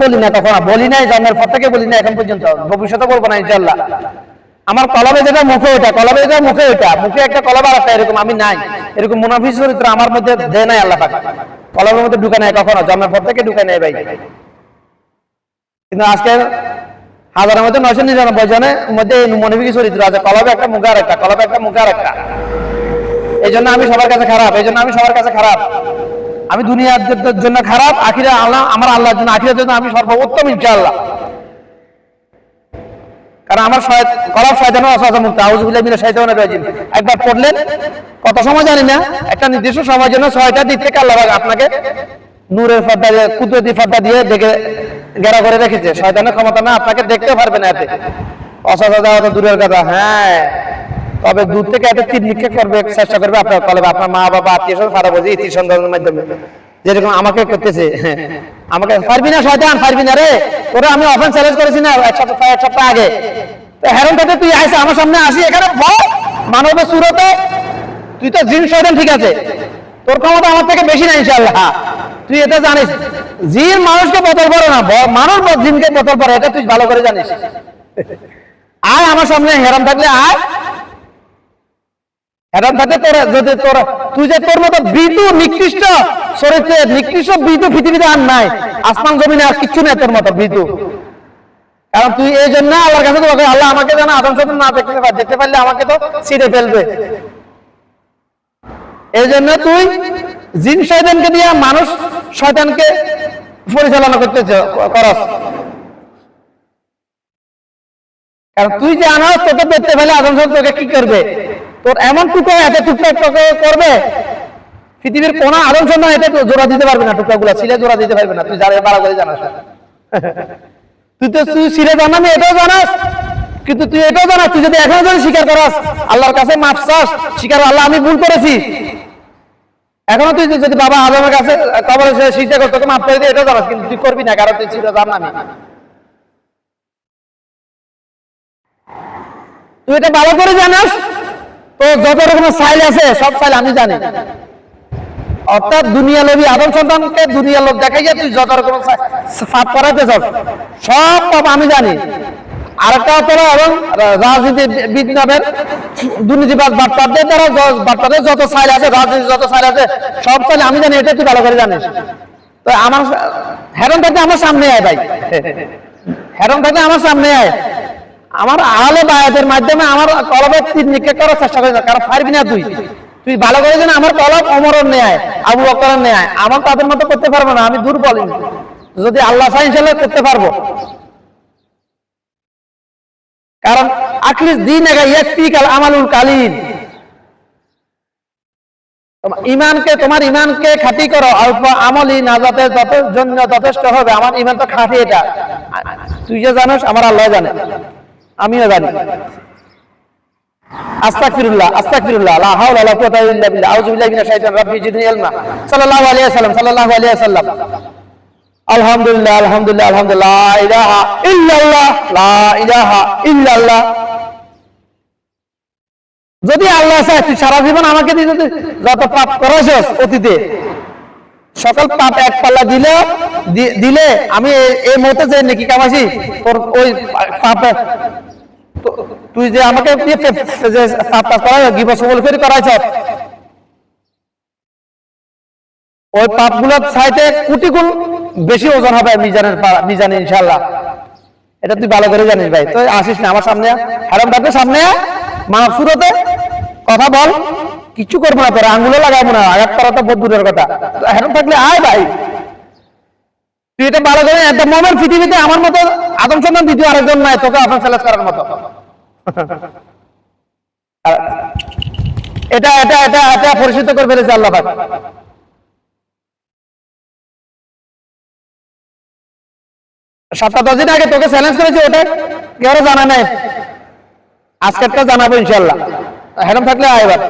বলি না, কখনো বলি নাই, জন্মের পর থেকে বলি না এখন পর্যন্ত, ভবিষ্যতে বলবো না ইনশাআল্লাহ। আমার কলবে যেটা মুখে ওটা, কলবে যেটা মুখে ওটা, মুখে একটা কলব আর একটা, এরকম আমি নাই, এরকম মুনাফিক চরিত্র আমার মধ্যে দেয় নাই আল্লাহ পাক, কলবের মধ্যে ঢুকে নাই কখনো, জন্মের পর থেকে ঢুকে নাই ভাই। কিন্তু আজকে হাজারের মধ্যে 999 জনের মধ্যে মুনাফিক চরিত্র আছে, কলবে একটা মুখে আর একটা, কলবে একটা মুখে আর একটা। এই জন্য আমি সবার কাছে খারাপ, এই জন্য আমি সবার কাছে খারাপ। আমি দুনিয়ার জন্য খারাপ, আখিরা আল্লাহ, আমার আল্লাহর জন্য, আখিরাতের জন্য আমি সর্বোত্তম ইনশাআল্লাহ। কারণ আমার কলব শয়তানের ওয়াসওয়াসা মুক্ত, আউযুবিল্লাহি মিনাশ শাইতানির রাজিম একবার পড়লেন, কত সময় জানি না, একটা নির্দিষ্ট সময়ের জন্য 6টা দিক থেকে আল্লাহ আপনাকে নূরের পর্দা দিয়ে, কুদরতি পর্দা দিয়ে দেখে ঘেরা করে রেখেছে। শয়তানের ক্ষমতা না, আপনাকে দেখতে পারবে না এতে, ওয়াসওয়াসা দেওয়া তো দূরের কথা। হ্যাঁ, তবে দূর থেকে একটা তীর নিক্ষেপ করবে, চেষ্টা করবে আপনার কলবে, আপনার মা বাবা আত্মীয় স্বজন ফারা বোঝে ইতি সন্ধানের মাধ্যমে, যেরকম আমাকে করতেছে। আমাকে পারবি না শয়তান, পারবি না রে, তোরা আমি অফেন চ্যালেঞ্জ করেছি না এক সপ্তাহ আগে, হেরন থেকে তুই আইসা আমার সামনে আসি এখানে মানবের সুরতে, তুই তো জিন শয়তান, ঠিক আছে, তোর ক্ষমতা আমার থেকে বেশি না ইনশাআল্লাহ, তুই এটা জানিস। জিন মানুষকে বোতল পড়ে না, মানুষ জিনকে বোতল পড়ে, এটা তুই ভালো করে জানিস। আয় আমার সামনে, হেরাম থাকলে আয়, হেরাম থাকলে তোর যদি তুই যে তোর মতো বৃতু নিকৃষ্ট চরিত্রের, নিকৃষ্ট বৃতু পৃথিবীতে আর নাই, আসমান জমিনে আর কিচ্ছু নেই তোর মতো বৃতু। কারণ তুই এই জন্য আল্লাহর কাছে বলবে, আল্লাহ আমাকে যেন আদম শয়তান না দেখতে পারলে আমাকে তো ছিঁড়ে ফেলবে। এই জন্য তুই জিন শয়তানকে দিয়ে মানুষ শয়তানকে পরিচালনা করস। কারণ তুই যে আনাস, তোকে দেখতে পেলে আদম শয়তান তোকে কি করবে, তোর এমন টুকরো এতে টুকরো তোকে করবে, পৃথিবীর কোন আদম শয়তান এতে জোড়া দিতে পারবে না, টুকরাগুলা ছিলে জোড়া দিতে পারবে না, তুই যারা বাড়া করে জানাস। তুই ছিলে জানাবি, এটাও জানাস, কিন্তু তুই এটাও জানাস, তুই যদি এখনো যদি স্বীকার করাস, আল্লাহর কাছে মাফ চাস, স্বীকার, আল্লাহ আমি ভুল করেছি, এখনো তুই যদি বাবা আদমের কাছে কবরে স্বীকার কর, তোকে মাফ করে দিয়ে এটাও জানাস, কিন্তু তুই করবি না, কারণ তুই ছিল জানাবি। তুই এটা ভালো করে জানাস, তো যত রকমের সাইল আছে সব সাইল আমি জানি। অর্থাৎ দুনিয়া লোভী আদম সন্তানকে দুনিয়া লোভ দেখাইয়া তুই যত রকম পাপ করাতে চাস, সব পাপ আমি জানি। আরেকটা তোরা এবং রাজনীতিবিদ নামের দুর্নীতিবাদ বাটপারদের দ্বারা বাটপারদের যত সাইল আছে, রাজনীতি যত সাইল আছে, সব সাইল আমি জানি, এটা তুই ভালো করে জানিস। তো আমার হেরন থাকতে আমার সামনে আয় ভাই, হেরন থাকতে আমার সামনে আয়, আমার আহলে বায়াতের মাধ্যমে আমার কলবের তীর নিক্ষেপ করার চেষ্টা করি, কারণ পারবি না তুই ভালো করে জানো আমার কলব ওমরের ন্যায়, আবু বকরের ন্যায়, আমার তাদের মতো করতে পারবো না, আমি দুর্বল, যদি আল্লাহ চায় ইনশাআল্লাহ করতে পারবো। কারণ আখলিস দিন ইয়াকফিকাল আমালুল কালিল, তোমার ইমানকে খাঁটি করো, অল্প আমলই নাজাতের জন্য যথেষ্ট হবে। আমার ইমান তো খাঁটি, এটা তুই যে জানোস, আমার আল্লাহ জানে, আমিও জানি। আস্তাগফিরুল্লাহ আস্তাগফিরুল্লাহ, লা হাওলা ওয়ালা কুওয়াতা ইল্লা বিল্লাহ, আউযু বিল্লাহি মিনাশ শাইতানির রাব্বি জিদনি ইলমা। সাল্লাল্লাহু আলাইহি ওয়াসাল্লাম, সাল্লাল্লাহু আলাইহি ওয়াসাল্লাম। আলহামদুলিল্লাহ আলহামদুলিল্লাহ আলহামদুলিল্লাহ, লা ইলাহা ইল্লাল্লাহ, লা ইলাহা ইল্লাল্লাহ। যদি আল্লাহ চায় তুই সারা জীবন আমাকে দিয়ে যত পাপ করেছিস অতীতে, সকল পাপ এক পাল্লা দিলে আমি এই মুহূর্তে যে নেকি কামাইছি, তোর ওই পাপ, তুই যে আমাকে যে পাপ করাই গিবত সবল করাইছ, ওই পাপগুলোর চাইতে কোটি গুণ বেশি ওজন হবে মিজানে ইনশাআল্লাহ। এটা তুই ভালো করে জানিস ভাই। তো আসিস না আমার সামনে, হারাম থাকবে সামনে, মানব সুরতে কথা বল, কিছু করবো না, তোরা আঙ্গুলে লাগাবো না, আঘাত করা তো বহুত দূরের কথা। হারাম থাকলে আয় ভাই, তুই এটা ভালো করে, একটা মোমেন্ট পৃথিবীতে আমার মতো আদম সন্তান দ্বিতীয় আরেকজন নাই তোকে আপনার চ্যালেঞ্জ করার মতো। এটা এটা এটা এটা পরিচিত করে ফেলেছে আল্লাহ পাক। 7-10 দিন আগে তোকে চ্যালেঞ্জ করেছে, ওটা কেউ জানা নাই, আজকেরটা জানাবো ইনশাআল্লাহ। হেরাম থাকলে আয় এবার।